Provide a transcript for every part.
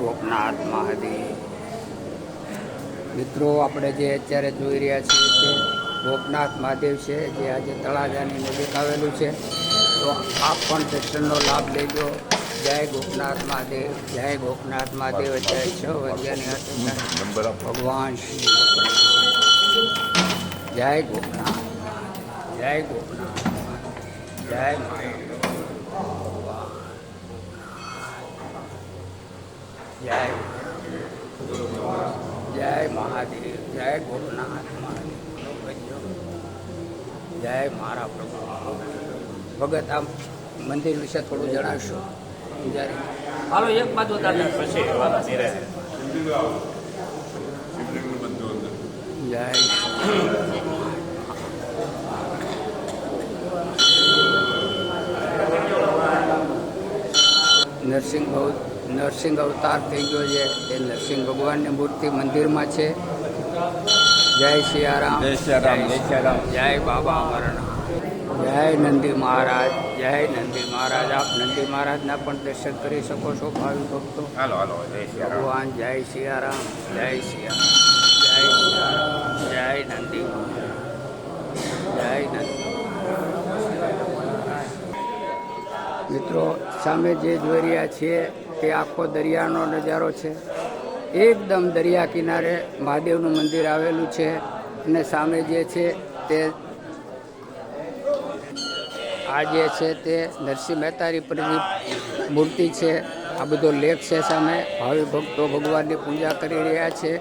ગોપનાથ મહાદેવ। મિત્રો આપણે જે અત્યારે જોઈ રહ્યા છીએ તે ગોપનાથ મહાદેવ છે, જે આજે તળાજાની નજીક આવેલું છે। તો આપ પણ દર્શનનો લાભ લેજો। જય ગોપનાથ મહાદેવ, જય ગોપનાથ મહાદેવ। અત્યારે 6 વાગ્યાની આસપાસ ભગવાન શ્રી જય ગોપનાથ, જય ગોપનાથ, જય મહાદેવ, જય જય મહાદેવ, જય ગોપનાથ મહાદેવ, જય મારા પ્રભુ। ભગત આ મંદિર વિશે થોડું જણાવશો? જ્યારે હાલો એક બાજુ પછી જય નરસિંહ અવતાર થઈ ગયો છે, તે નરસિંહ ભગવાનની મૂર્તિ મંદિરમાં છે। જય સિયારામ, જય સિયારામ, જય સિયારામ, જય બાબા અમરનાથ, જય નંદી મહારાજ, જય નંદી મહારાજ। આપ નંદી મહારાજના પણ દર્શન કરી શકો છો ભાવિ ભક્તો। હાલો હાલો જય સિયારામ, ભગવાન જય સિયારામ, જય સિયારામ, જય સિયારામ, જય નંદી મહારાજ, જય નંદી। મિત્રો સામે જે જોઈ રહ્યા છીએ તે આખો દરિયાનો નજારો છે। એકદમ દરિયા કિનારે મહાદેવનું મંદિર આવેલું છે, અને સામે જે છે તે આ જે છે તે નરસિંહ મહેતાની મૂર્તિ છે। આ બધો લેક છે સામે, ભાવિ ભક્તો ભગવાનની પૂજા કરી રહ્યા છે।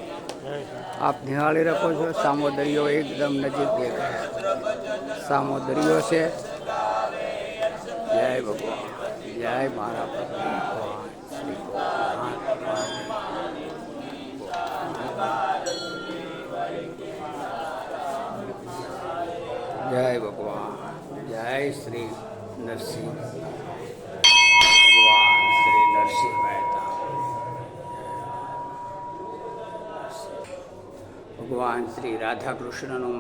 આપ નિહાળી શકો છો, સામો દરિયો એકદમ નજીક દેખાય, સામો દરિયો છે। જય ભગવાન, જય મારા ભગવાન શ્રી જય ભગવાન, જય શ્રી નરસિંહ ભગવાન, શ્રી નરસિંહ મહેતા ભગવાન શ્રી રાધા કૃષ્ણનું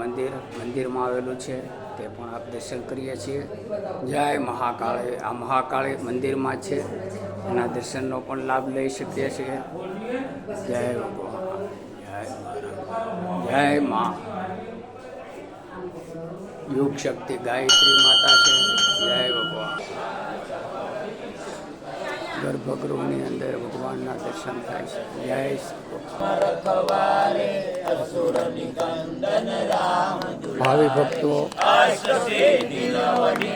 મંદિરમાં આવેલું છે, તે પણ આપ દર્શન કરીએ છીએ। જય મહાકાળી, આ મહાકાળી મંદિરમાં છે, એના દર્શનનો પણ લાભ લઈ શકીએ છીએ। જય ભગવાન, જય જય મા યુગ શક્તિ ગાયત્રી માતા છે। જય ભગવાન, ગર્ભગૃહની અંદર ભગવાનના દર્શન થાય છે। જય ભાવિ ભક્તો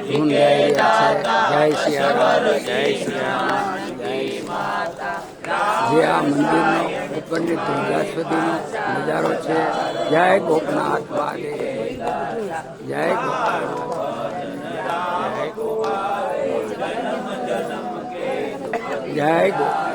ધૂન ગાઈ રહ્યા છે। જય સિયારામ, જય સિયારામ, જય જે આ મંદિરનો ઉપરની ધુંધા સુધીનો નજારો છે। જય ગોપનાથ મહાદેવ, જય ગોપનાથ, જય ગોપનાથ, જય ગોપનાથ,